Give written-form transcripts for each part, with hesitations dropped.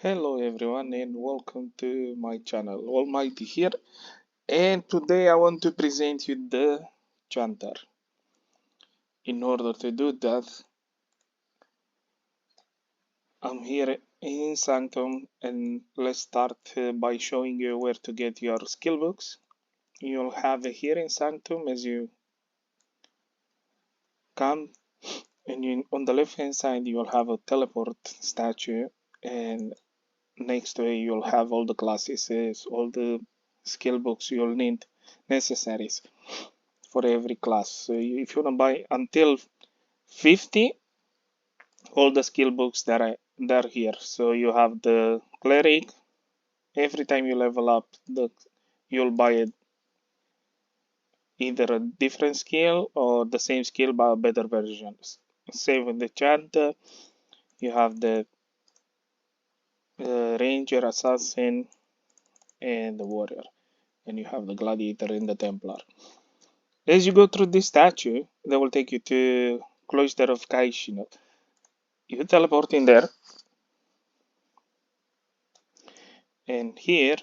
Hello everyone and welcome to my channel. Almighty here, and today I want to present you the Chanter. In order to do that, I'm here in Sanctum, and let's start by showing you where to get your skill books. You'll have it here in Sanctum as you come, and on the left hand side you'll have a teleport statue, and next to it you'll have all the classes, all the skill books you'll need necessaries for every class. So if you want to buy until 50, all the skill books that are here. So you have the cleric. Every time you level up, you'll buy either a different skill or the same skill but a better version. Same with the chanter. You have the ranger, assassin, and the warrior, and you have the gladiator and the templar. As you go through this statue, they will take you to Cloister of Kaishino. You teleport in there, and here,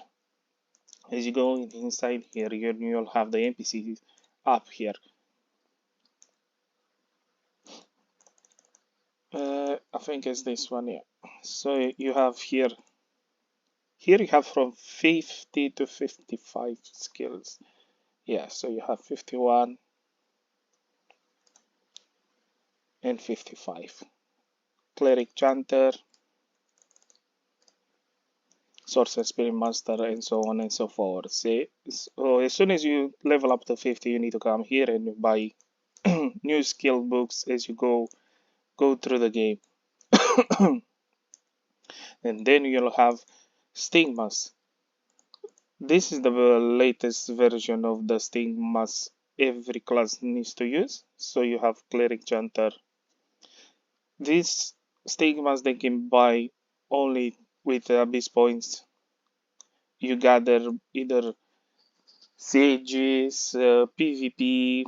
as you go inside here, you'll have the NPCs up here. I think it's this one, yeah. So you have here you have from 50 to 55 skills. Yeah, so you have 51 and 55. Cleric, Chanter, Sorcerer, Spirit Master, and so on and so forth. See, so as soon as you level up to 50, you need to come here and buy new skill books as you go through the game. And then you'll have Stigmas. This is the latest version of the Stigmas every class needs to use. So you have Cleric, Chanter. These Stigmas they can buy only with Abyss points. You gather either Sages, PvP,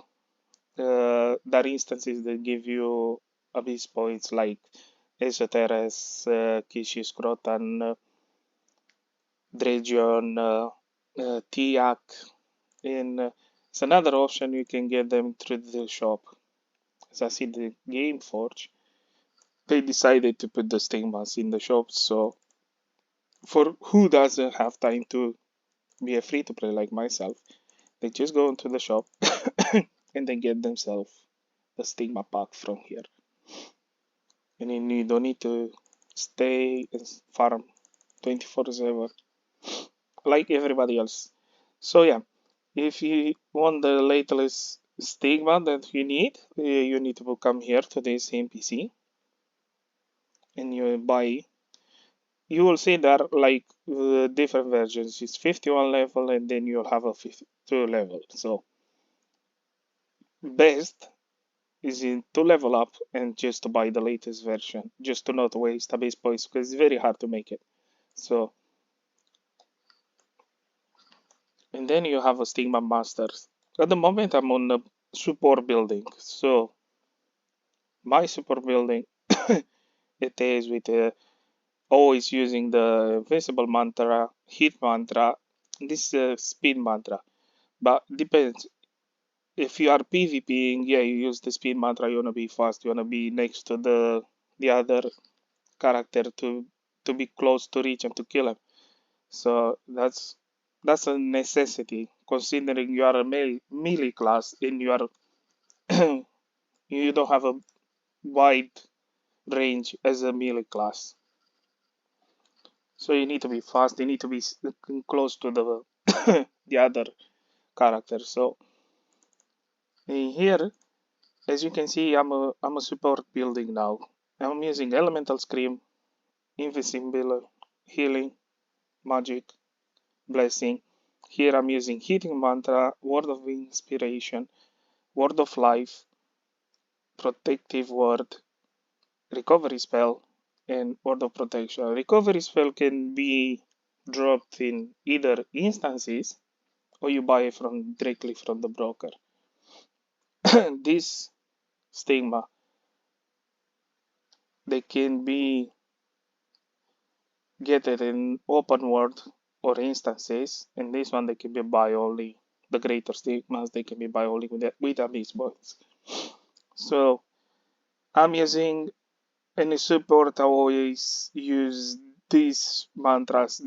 there are instances that give you Abyss points like Esoteres, Kishi Scrotan, Dregion, Tiak, and it's another option you can get them through the shop. As I see the Game Forge, they decided to put the stigmas in the shop, so for who doesn't have time to be a free to play like myself, they just go into the shop and they get themselves the stigma pack from here. And then you don't need to stay and farm 24/7 like everybody else. So yeah, if you want the latest stigma that you need to come here to this NPC and you buy. You will see there like different versions. It's 51 level and then you'll have a 52 level. So best is to level up and just to buy the latest version, just to not waste a base points because it's very hard to make it. So and then you have a Stigma Masters. At the moment I'm on the support building. So my support building it is with always using the invincible mantra, hit mantra, this speed mantra. But depends. If you are PvPing, yeah, you use the speed mantra. You wanna be fast. You wanna be next to the other character to be close to reach and to kill him. So that's a necessity considering you are a melee class and you are you don't have a wide range as a melee class. So you need to be fast. You need to be close to the the other character. So in here, as you can see, I'm a support building now. I'm using elemental scream, invisible, healing, magic, blessing. Here I'm using heating mantra, word of inspiration, word of life, protective word, recovery spell, and word of protection. Recovery spell can be dropped in either instances or you buy it from directly from the broker. This stigma they can be get it in open world or instances, and this one they can be buy only the greater stigmas, they can be buy only with these points. So I'm using any support. I always use these mantras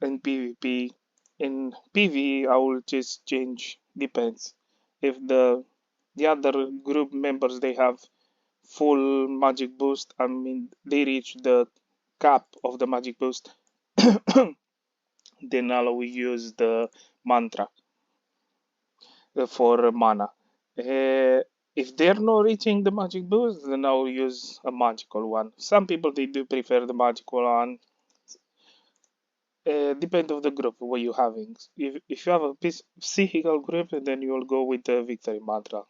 in PvP. In PvE, I will just change. Depends. If the other group members they have full magic boost, I mean they reach the cap of the magic boost, then I will use the mantra for mana. If they're not reaching the magic boost, then I'll use a magical one. Some people they do prefer the magical one. Depend of the group what you're having. If you have a psychical group, then you'll go with the victory mantra.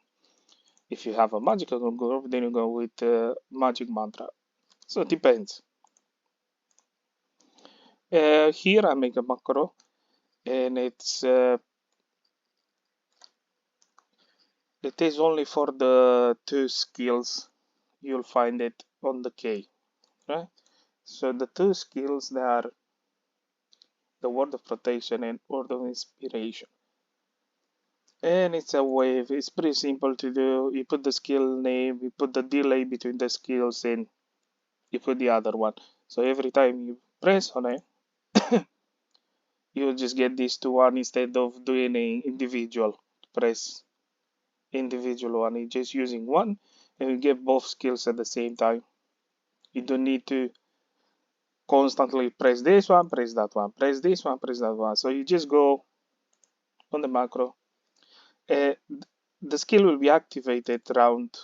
If you have a magical group, then you go with the magic mantra. So it depends. Here I make a macro, and it is only for the two skills. You'll find it on the K, right? So the two skills they are the word of protection and word of inspiration. And it's a wave. It's pretty simple to do. You put the skill name, you put the delay between the skills, and you put the other one. So every time you press on it, you'll just get these two one instead of doing a individual press individual one. You're just using one, and you get both skills at the same time. You don't need to constantly press this one, press that one, press this one, press that one. So you just go on the macro. Uh, the skill will be activated around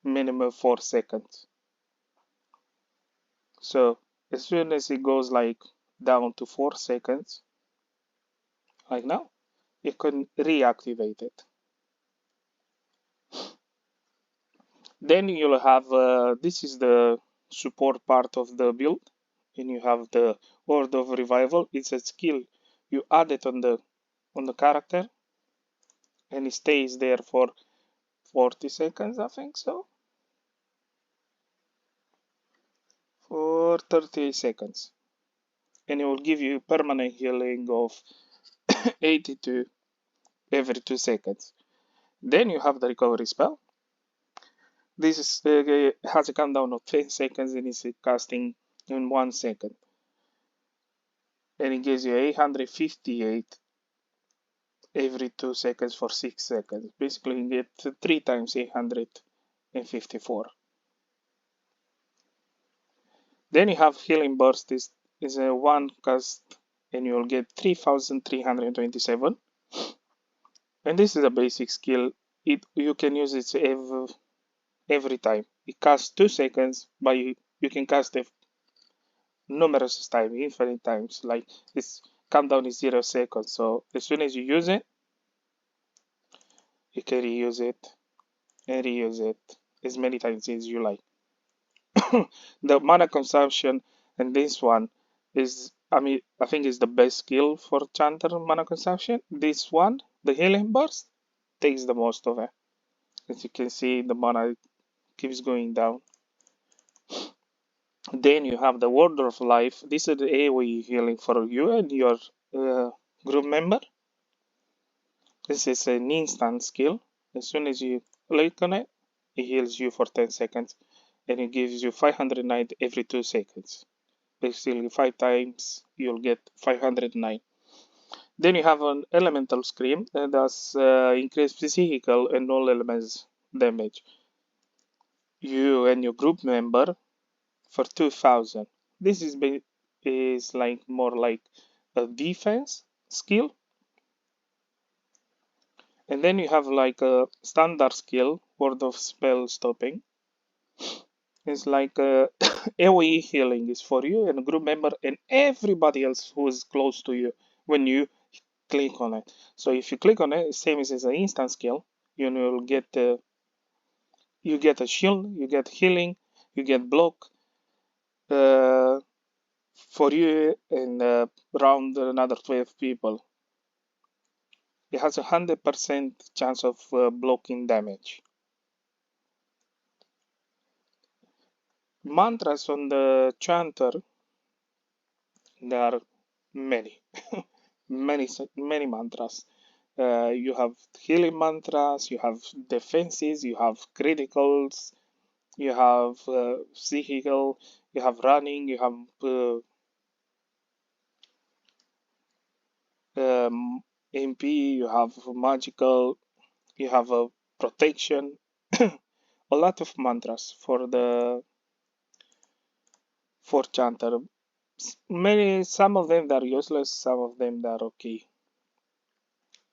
minimum 4 seconds. So as soon as it goes like down to 4 seconds, like now, you can reactivate it. Then you'll have this is the support part of the build, and you have the word of revival. It's a skill you add it on the character, and it stays there for 40 seconds, I think so, for 30 seconds, and it will give you permanent healing of 82 every 2 seconds. Then you have the recovery spell. This is, has a countdown of 10 seconds and is casting in 1 second, and it gives you 858 every 2 seconds for 6 seconds. Basically you get 3 times 854. Then you have healing burst. Is a one cast, and you'll get 3327. And this is a basic skill. You can use it every time. It casts 2 seconds, but you can cast it numerous times, infinite times. Like this countdown is 0 seconds. So as soon as you use it, you can reuse it and reuse it as many times as you like. The mana consumption and this one is, I think is the best skill for Chanter mana consumption. This one, the healing burst, takes the most of it. As you can see, the mana keeps going down. Then you have the word of life. This is the AoE healing for you and your group member. This is an instant skill. As soon as you click on it, it heals you for 10 seconds, and it gives you 590 every 2 seconds. Basically 5 times you'll get 509. Then you have an elemental scream that does increase physical and all elements damage. You and your group member for 2000. This is like more like a defense skill. And then you have like a standard skill, word of spell stopping. It's like AoE healing is for you and a group member and everybody else who is close to you when you click on it. So if you click on it, same as an instant skill, you'll get you get a shield, you get healing, you get block uh, for you and around another 12 people. It has 100% chance of blocking damage. Mantras on the Chanter There are many, many mantras. You have healing mantras, you have defenses, you have criticals, you have psychical, you have running, you have MP, you have magical, you have a protection, a lot of mantras for Chanter. Many, some of them are useless, some of them are okay.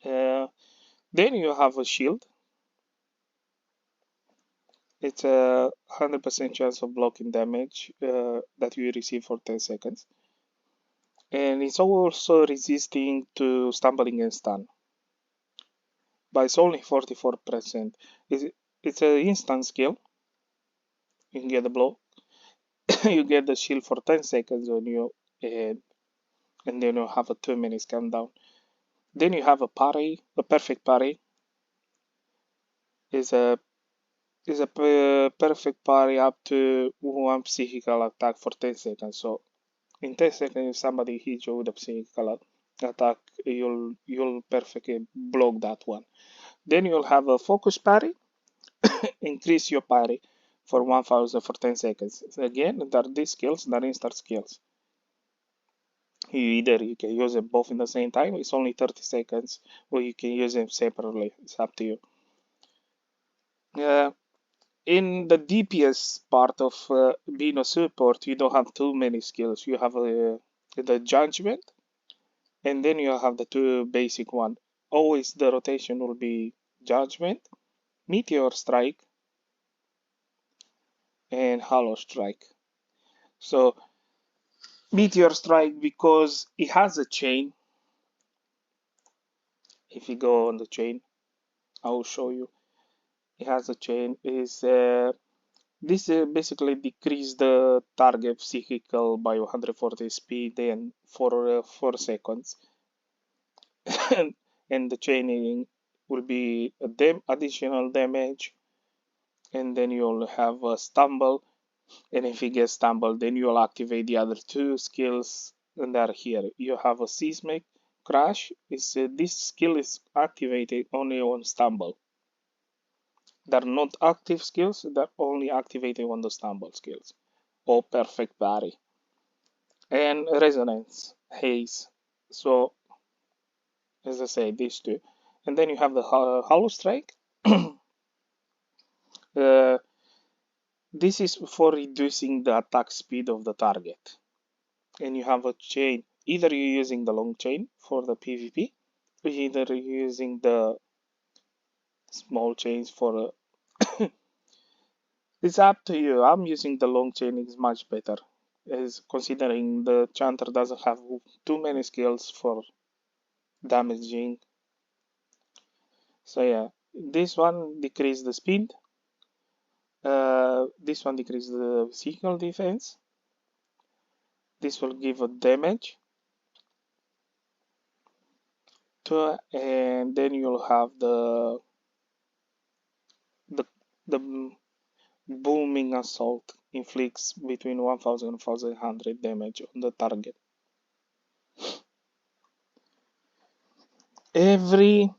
Then you have a shield. It's a 100% chance of blocking damage that you receive for 10 seconds. And it's also resisting to stumbling and stun, but it's only 44%. It's an instant skill. You can get the blow. You get the shield for 10 seconds on you, and then you have a 2 minutes countdown. Then you have a parry, a perfect parry. Is a perfect parry up to one psychical attack for 10 seconds. So in 10 seconds, if somebody hits you with a psychical attack, you'll perfectly block that one. Then you'll have a focus parry, increase your parry for 1000 for 10 seconds. Again, there are these skills, they're instant skills. You can use them both in the same time, it's only 30 seconds, or you can use them separately, it's up to you. In the DPS part of being a support, you don't have too many skills. You have the judgment, and then you have the two basic one. Always the rotation will be judgment, meteor strike, and hollow strike. So meteor strike, because it has a chain. If you go on the chain, I will show you. It has a chain. Is this basically decrease the target psychical by 140 speed and for 4 seconds. And the chaining will be a additional damage, and then you'll have a stumble, and if you get stumbled, then you'll activate the other two skills, and they're here. You have a seismic crash. This skill is activated only on stumble. They're not active skills, they're only activated on the stumble skills, or perfect parry, and resonance haze. So as I say, these two, and then you have the hollow strike. uh, this is for reducing the attack speed of the target, and you have a chain. Either you're using the long chain for the PvP, or either you're using the small chains for. It's up to you. I'm using the long chain. It's much better, as considering the Chanter doesn't have too many skills for damaging. So yeah, this one decrease the speed. This one decrease the physical defense. This will give a damage to, and then you'll have the the booming assault inflicts between 1000 and 1100 damage on the target. Every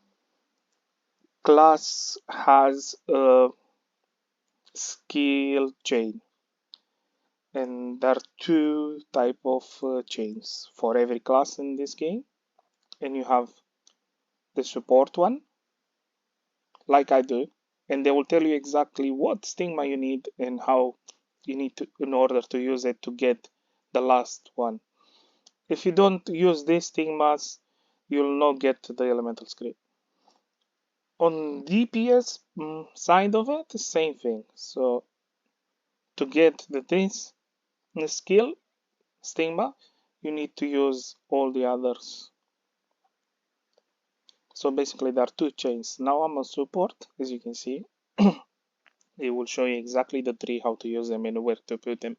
class has a skill chain, and there are two type of chains for every class in this game. And you have the support one, like I do, and they will tell you exactly what stigma you need and how you need to in order to use it to get the last one. If you don't use these stigmas, you'll not get the elemental script. On DPS side of it, the same thing. So to get this skill stigma, you need to use all the others. So basically there are two chains. Now I'm on support, as you can see. It will show you exactly the tree, how to use them and where to put them.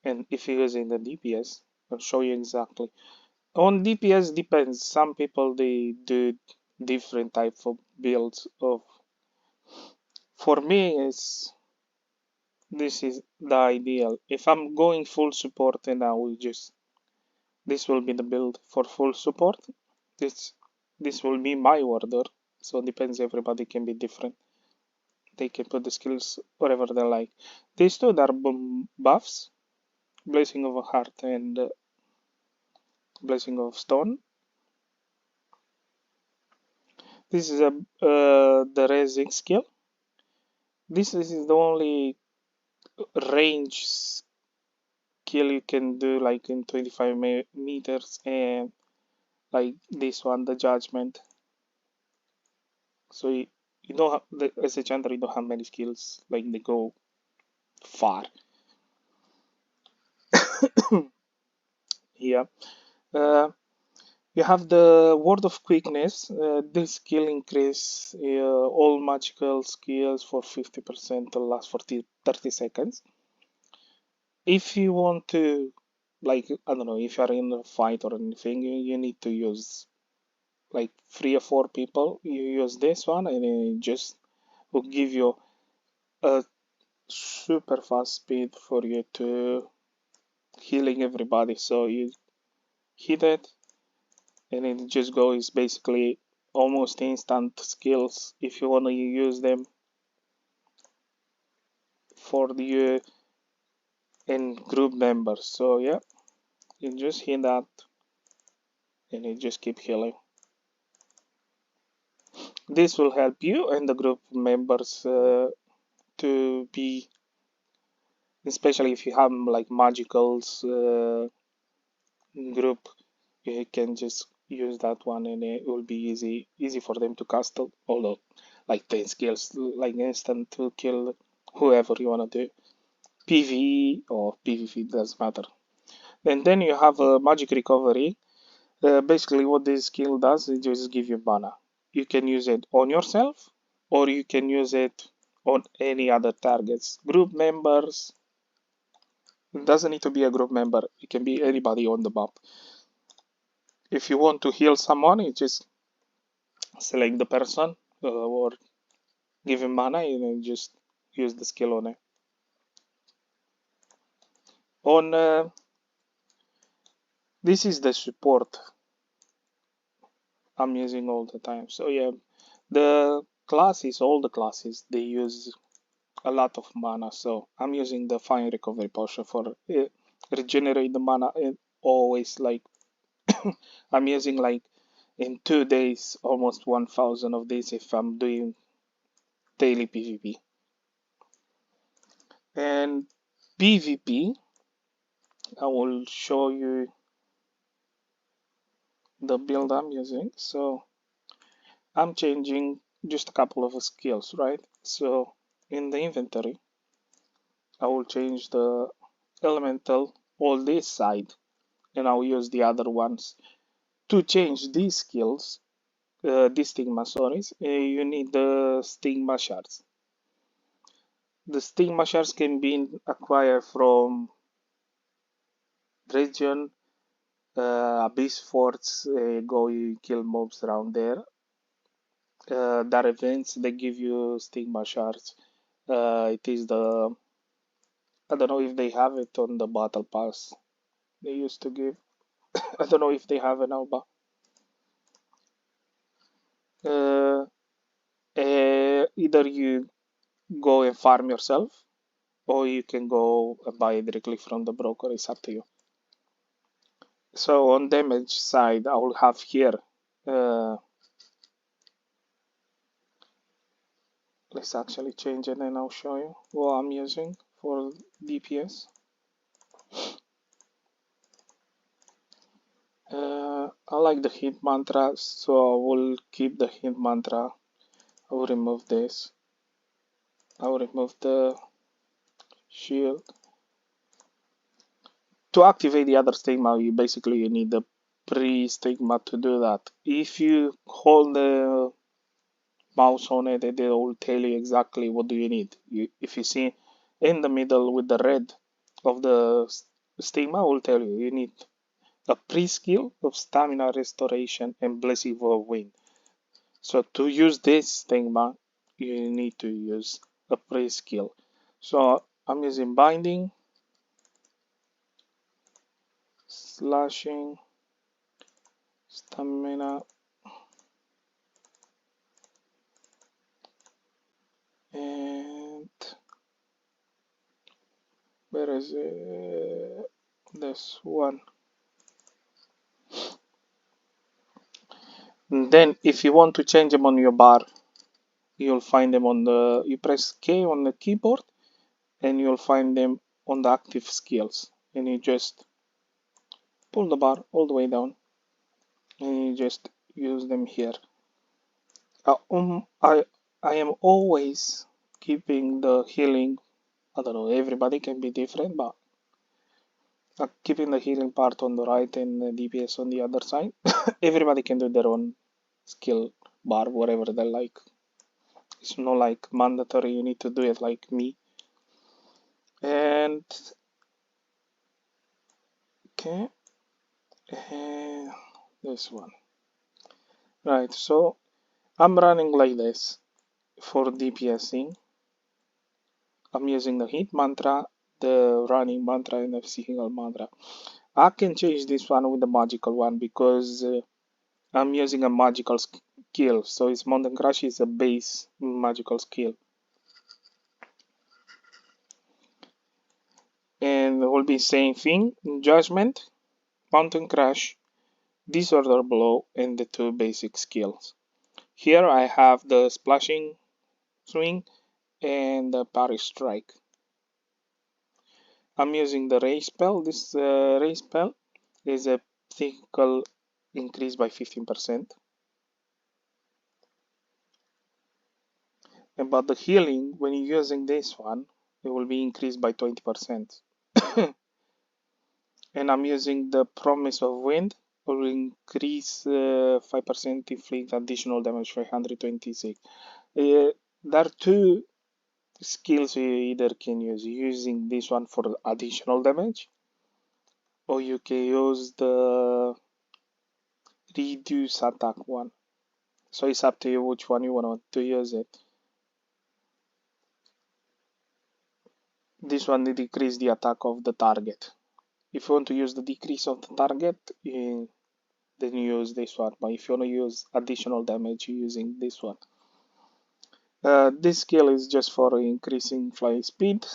And if you're using the DPS, I'll show you exactly. On DPS depends. Some people they do different type of builds of. For me, this is the ideal. If I'm going full support, then I will just This will be the build for full support. This will be my order, so depends, everybody can be different. They can put the skills wherever they like. These two are buffs, Blessing of a Heart and Blessing of Stone. This is a the raising skill. This is the only range skill you can do, like in 25 meters, and like this one, the Judgment. So you don't have, as a chanter, you don't have many skills like they go far. Yeah. Uh, you have the Word of Quickness. This skill increase all magical skills for 50% to last for 30 seconds. If you want to, like, I don't know, if you're in a fight or anything, you need to use like 3 or 4 people. You use this one, and it just will give you a super fast speed for you to healing everybody. So you hit it, and it just goes basically almost instant skills if you want to use them for the and group members. So yeah, you just hit that, and it just keep healing. This will help you and the group members to be, especially if you have like magicals group, you can just use that one, and it will be easy for them to cast, although like 10 skills like instant to kill whoever you want to do, PvE or PvP, doesn't matter. And then you have a magic recovery. Basically what this skill does is just give you mana. You can use it on yourself, or you can use it on any other targets, group members. It doesn't need to be a group member, it can be anybody on the map. If you want to heal someone, you just select the person or give him mana, and then just use the skill on it. On this is the support I'm using all the time. So yeah, the classes, all the classes, they use a lot of mana. So I'm using the Fine Recovery Potion for regenerate the mana, and always like I'm using like in 2 days almost 1000 of this if I'm doing daily PvP. And PvP, I will show you the build I'm using. So I'm changing just a couple of skills, right? So in the inventory, I will change the elemental all this side, and I'll use the other ones. To change these skills, these stigma, sorry, you need the stigma shards. The stigma shards can be acquired from region, abyss forts, go you kill mobs around there. There are events that give you stigma shards. It is the, I don't know if they have it on the battle pass. They used to give. I don't know if they have it now, but uh, either you go and farm yourself, or you can go and buy it directly from the broker. It's up to you. So on damage side, I will have here. Uh, let's actually change it, and I'll show you what I'm using for DPS. I like the hit mantra, so I will keep the hit mantra. I will remove this. I will remove the shield. To activate the other stigma, you basically you need the pre-stigma to do that. If you hold the mouse on it, it will tell you exactly what do you need. If you see in the middle with the red of the stigma, will tell you you need a pre-skill of stamina restoration and blessing of wind. So to use this stigma, you need to use a pre-skill. So I'm using binding, slashing, stamina, and where is this one? And then if you want to change them on your bar, you'll find them on the, you press K on the keyboard and you'll find them on the active skills, and you just pull the bar all the way down and you just use them here. uh, um, I I am always keeping the healing, I don't know, everybody can be different, but keeping the healing part on the right and the DPS on the other side. Everybody can do their own skill bar, whatever they like. It's not like mandatory you need to do it like me. And okay, and this one. Right, so I'm running like this for DPSing. I'm using the hit mantra, the running mantra, and the single mantra. I can change this one with the magical one because I'm using a magical skill. So it's Mountain Crash is a base magical skill. And it will be same thing, Judgment, Mountain Crash, Disorder Blow, and the two basic skills. Here I have the Splashing Swing and the Parry Strike. I'm using the Ray spell. This Ray spell is a physical increase by 15%. But the healing, when you're using this one, it will be increased by 20%. And I'm using the Promise of Wind, will increase 5% inflict additional damage for 126. There are two skills you either can use using this one for additional damage, or you can use the reduce attack one. So it's up to you which one you want to use it. This one will decrease the attack of the target. If you want to use the decrease of the target, then you use this one. But if you want to use additional damage, you're using this one. This skill is just for increasing fly speed,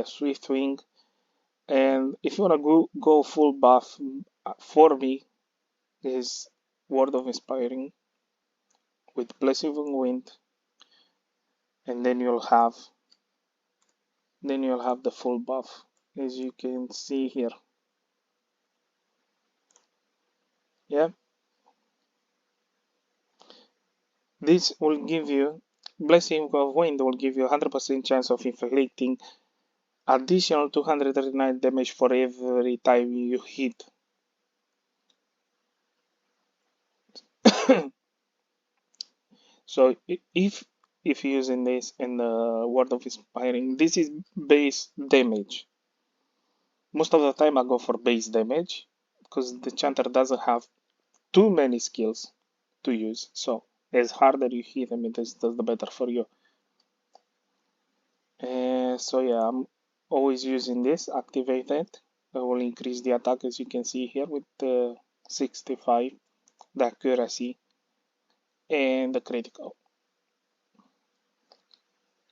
swift wing, and if you want to go full buff, for me is Word of Inspiring with Blessing Wind, and then you'll have the full buff, as you can see here. Yeah, this will give you Blessing of Wind will give you 100% chance of inflicting additional 239 damage for every time you hit. So if using this in the Word of Inspiring, this is base damage. Most of the time I go for base damage because the Chanter doesn't have too many skills to use. So as harder you hit them, it is the better for you. So yeah, I'm always using this activated. I will increase the attack as you can see here with the 65, the accuracy, and the critical.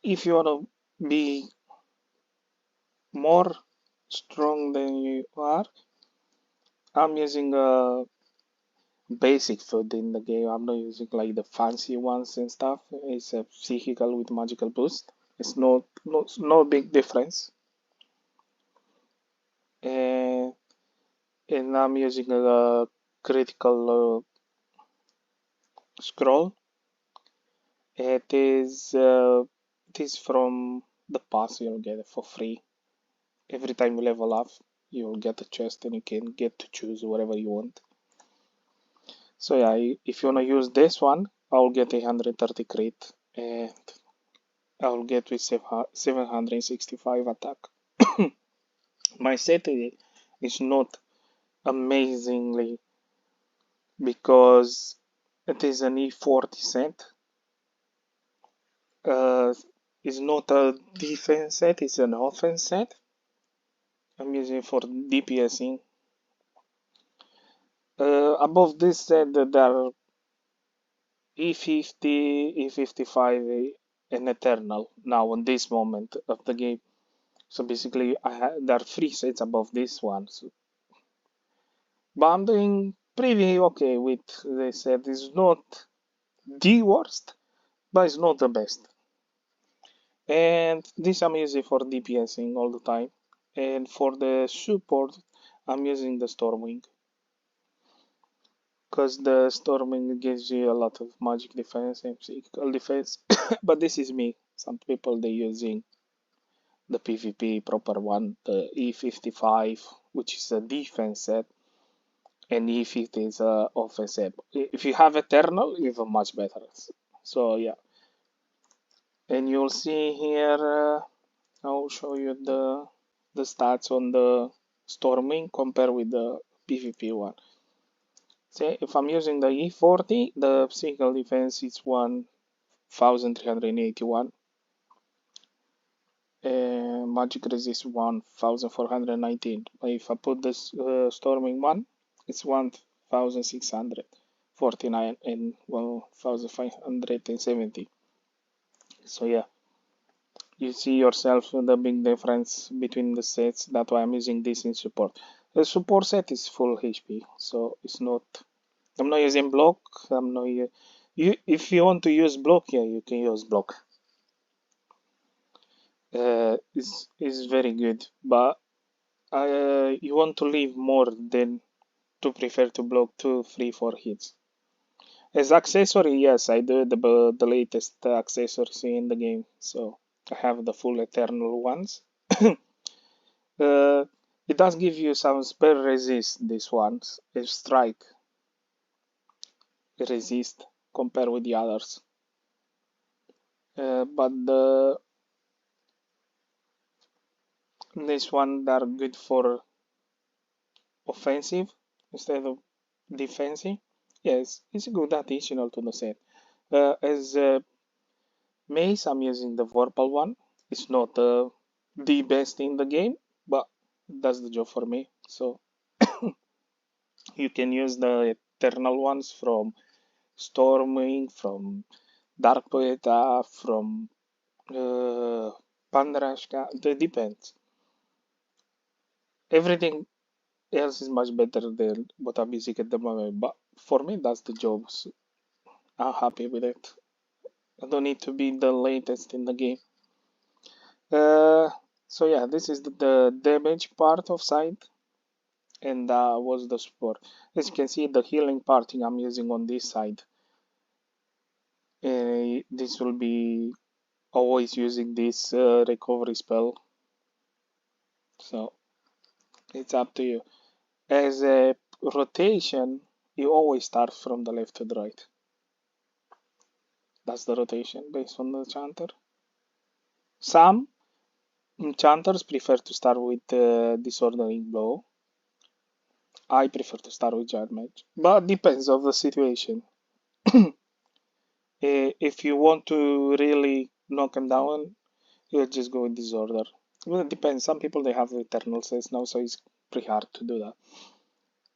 If you want to be more strong than you are, I'm using a basic food in the game. I'm not using like the fancy ones and stuff. It's a psychical with magical boost. It's no big difference. And, and I'm using a critical scroll. It is from the pass. You'll get it for free. Every time you level up, you'll get a chest and you can get to choose whatever you want. So yeah, if you wanna use this one, I'll get 130 crit and I'll get with 765 attack. My set is not amazingly because it is an E40 set. It's not a defense set, it's an offense set. I'm using for DPSing. Above this set, there are E50, E55, and Eternal now on this moment of the game. So basically, there are three sets above this one. So, but I'm doing pretty okay with this set. It's not the worst, but it's not the best. And this I'm using for DPSing all the time. And for the support, I'm using the Stormwing. Because the Stormwing gives you a lot of magic defense and physical defense. But this is me. Some people they using the PvP proper one, the E55, which is a defense set, and E50 is a offense set. If you have Eternal, even much better. So yeah, and you'll see here. I'll show you the stats on the Storming compared with the PvP one. Say if I'm using the E40, the physical defense is 1381. Magic resist 1419. But if I put this Storming one, it's 1649 and 1570. So yeah, you see yourself the big difference between the sets. That's why I'm using this in support. The support set is full HP, so it's not. I'm not using block. I'm not. If you want to use block, yeah, you can use block. Is very good, but you want to leave more than to prefer to block 2, 3, 4 hits. As accessory, yes, I do the latest accessories in the game, so I have the full eternal ones. uh, it does give you some spell resist. These ones, if strike resist compared with the others. But this one are good for offensive instead of defensive. Yes, it's a good additional to the set. As Mace, I'm using the Vorpal one. It's not the best in the game, but it does the job for me. So you can use the Eternal ones from Stormwing, from Dark Poeta, from uh, Pandrashka. It depends. Everything else is much better than what I'm using at the moment, but for me, that's the job. So I'm happy with it. I don't need to be the latest in the game. Uh, so yeah, this is the damage part of side, and was the support. As you can see, the healing parting I'm using on this side. This will be always using this recovery spell. So it's up to you. As a rotation, you always start from the left to the right. That's the rotation based on the chanter. Some chanters prefer to start with disordering blow. I prefer to start with giant mage, but depends of the situation. If you want to really knock him down, you just go with disorder. Well, it depends. Some people they have eternal sets now, so it's pretty hard to do that.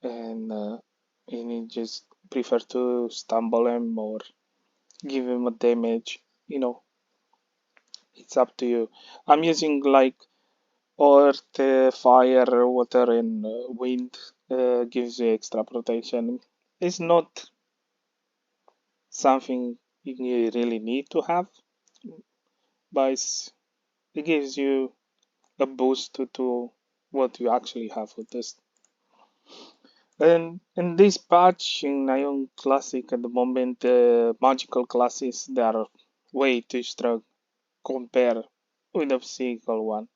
And you just prefer to stumble him or give him a damage. It's up to you. I'm using like earth, fire, water, and wind. Gives you extra protection. It's not something you really need to have, but it gives you a boost to what you actually have with this. And in this patch in Ion Classic at the moment, magical classes they are way too strong compared with the physical one.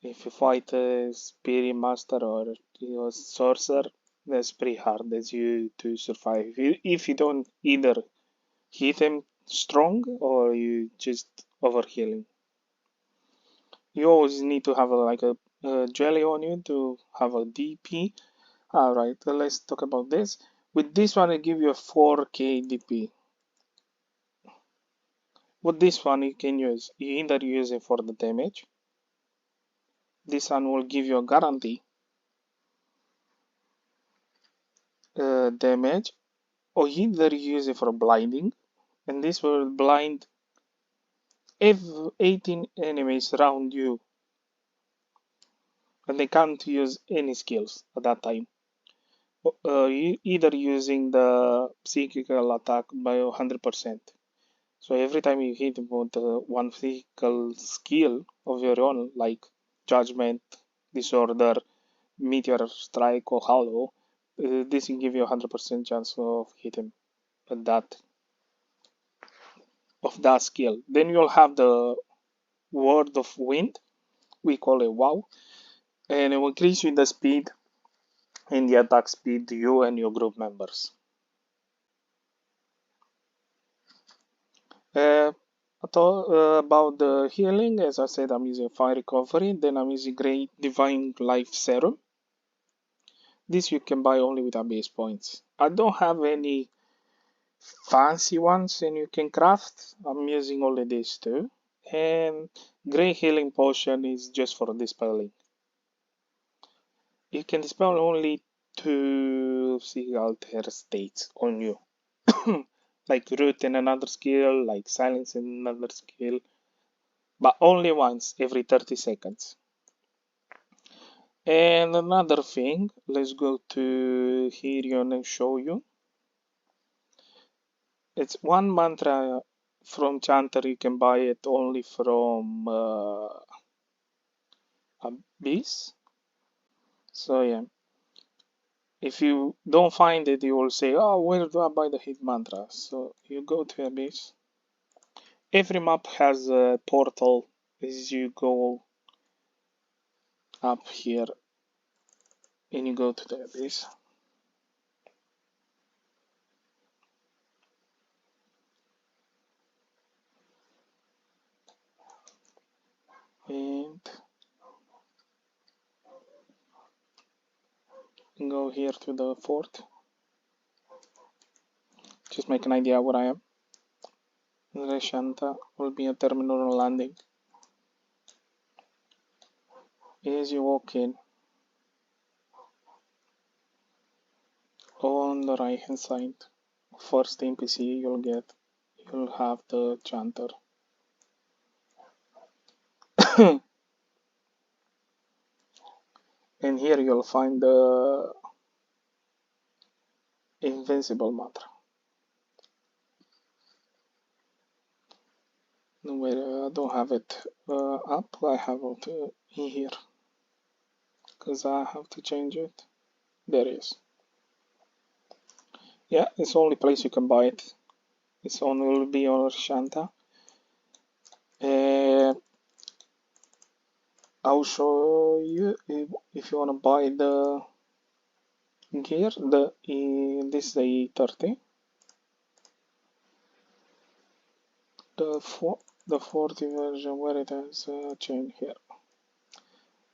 If you fight a Spirit Master or a Sorcerer, that's pretty hard as you to survive. If you don't either hit him strong or you just overhealing. You always need to have a jelly on you to have a DP. Alright, let's talk about this. With this one, I give you a 4k DP. With this one, you can use, you either use it for the damage. This one will give you a guarantee. damage, or either use it for blinding, and this will blind if 18 enemies around you, and they can't use any skills at that time. Either using the psychical attack by 100%. So every time you hit with one physical skill of your own, like Judgment, Disorder, Meteor Strike, or Hollow, this will give you a 100% chance of hitting that of that skill. Then you'll have the Word of Wind, we call it WoW, and it will increase with the speed and the attack speed you and your group members. Uh, about the healing, as I said, I'm using Fire Recovery, then I'm using Great Divine Life Serum. This you can buy only with our base points. I don't have any fancy ones and you can craft. I'm using only these two. And Grey Healing Potion is just for dispelling. You can dispel only two alter states on you. Like Root in another skill, like Silence in another skill. But only once every 30 seconds. And another thing, let's go to AION and show you. It's one mantra from Chanter, you can buy it only from Abyss. So yeah, if you don't find it, you will say, oh, where do I buy the hit mantra? So you go to Abyss. Every map has a portal as you go up here and you go to the Abyss. And go here to the fort. Just make an idea where I am. The Chanter will be a terminal landing. As you walk in, on the right hand side, first NPC you'll have the Chanter. And here you'll find the invincible mantra. Where I don't have it up, I have it in here because I have to change it. There it is. Yeah, it's the only place you can buy it. It's only will be on Shanta. I'll show you if you want to buy the gear. This is the 30. The 40 version where it has a chain here.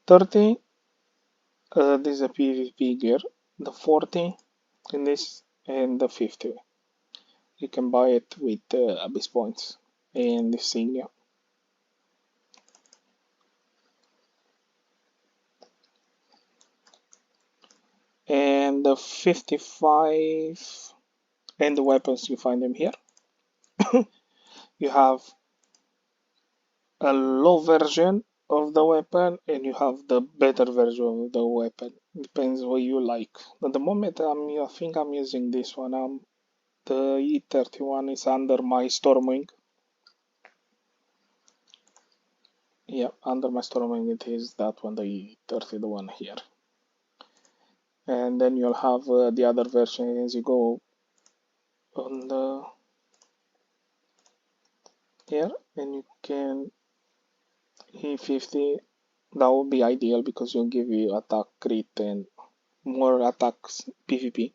30. This is a PvP gear. The 40 in this and the 50. You can buy it with Abyss points and insignia. And the 55 and the weapons, you find them here. You have a low version of the weapon and you have the better version of the weapon. Depends what you like. At the moment I think I'm using this one. The E31 is under my Stormwing. Yeah, under my Stormwing it is that one, the E30, the one here. And then you'll have the other version as you go on the here, and you can E50. That would be ideal because you'll give you attack crit and more attacks PvP.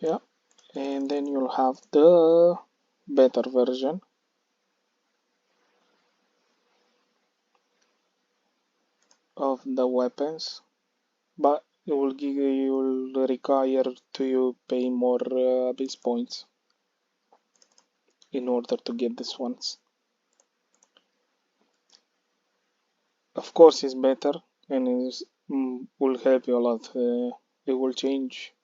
Yeah, and then you'll have the better version of the weapons, but it will give you'll require to pay more base points in order to get these ones. Of course, it's better and is will help you a lot. It will change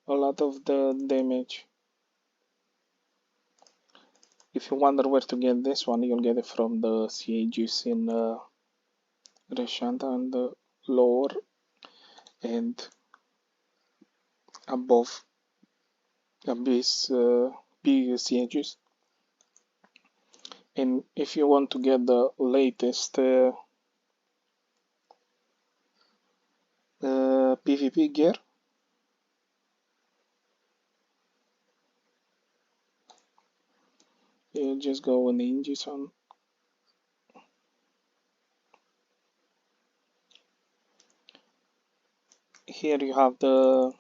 a lot of the damage. If you wonder where to get this one, you'll get it from the CAGs in the Chanter and the lower and above abyss CAGs. And if you want to get the latest PvP gear, you just go on the Ingison. Here you have the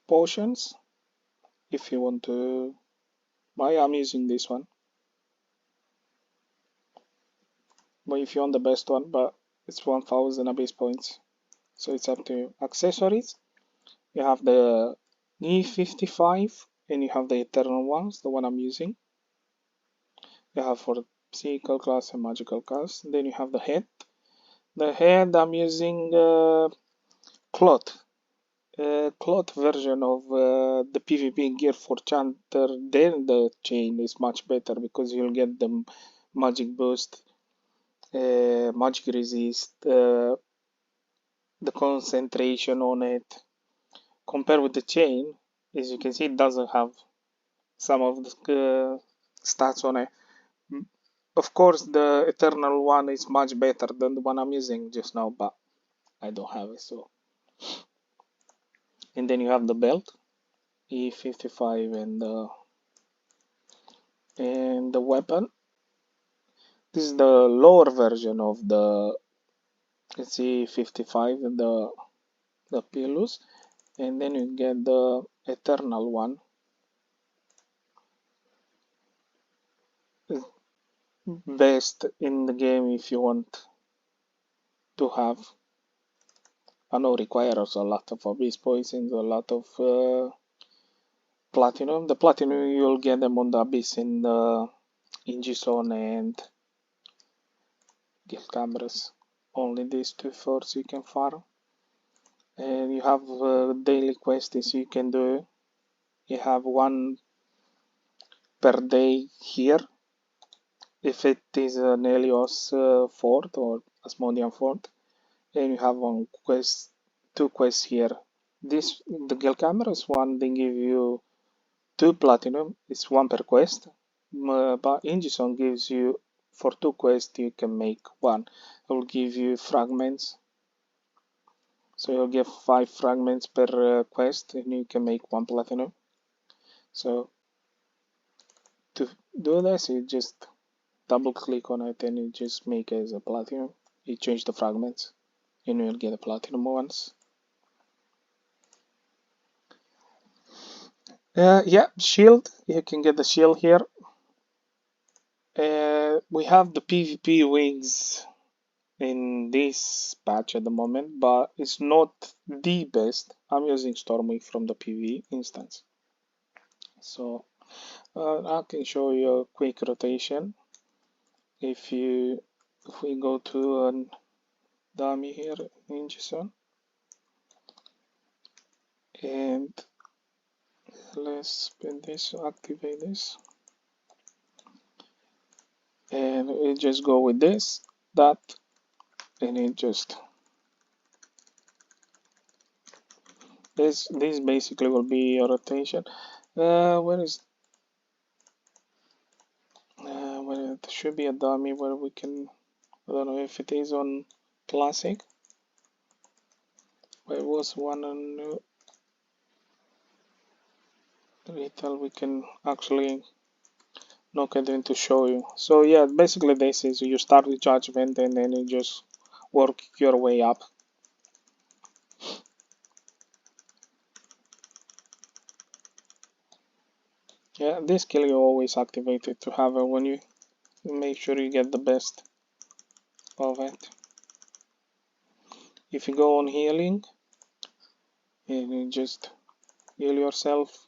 potions. If you want to buy, I'm using this one. But if you want the best one, but it's 1000 abyss points, so it's up to you. Accessories, you have the E55 and you have the eternal ones, the one I'm using. You have for physical class and magical class. Then you have the head. The head I'm using cloth. Cloth version of the PvP gear for Chanter. Then the chain is much better because you'll get the magic boost, magic resist, the concentration on it. Compared with the chain, as you can see, it doesn't have some of the stats on it. Of course, the eternal one is much better than the one I'm using just now, but I don't have it, so. And then you have the belt, E55, and the weapon. This is the lower version of the C55, the Pilus, and then you get the eternal one. Best in the game if you want to have. I know requires a lot of abyss points and a lot of platinum. The platinum you'll get them on the abyss in the Ingison and gift cameras. Only these two forts you can farm. And you have daily quests you can do. You have one per day here. If it is an Helios fort or Asmodean fort. And you have one quest, two quests here. This the guild cameras one they give you 2 platinum. It's one per quest. But Ingison gives you for 2 quests you can make one. It will give you fragments. So you'll get 5 fragments per quest and you can make 1 platinum. So to do this you just double click on it and you just make it as a platinum. You change the fragments and you'll get the platinum ones. Yeah, shield. You can get the shield here. We have the PvP wings in this patch at the moment, but it's not the best. I'm using Stormwing from the PvE instance. So I can show you a quick rotation. If we go to a dummy here, Ninjason, and let's spin this, activate this, and we just go with this, that, and it just this basically will be your rotation. Where is well, it should be a dummy where we can, I don't know if it is on classic. There was one on retail, we can actually knock it in to show you. So yeah, basically this is you start with judgment and then you just work your way up. Yeah, this skill you always activate it to have it when you make sure you get the best of it. If you go on healing and you just heal yourself,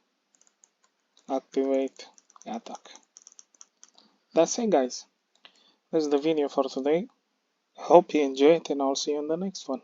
activate, attack. That's it guys. That's the video for today. Hope you enjoy it, and I'll see you in the next one.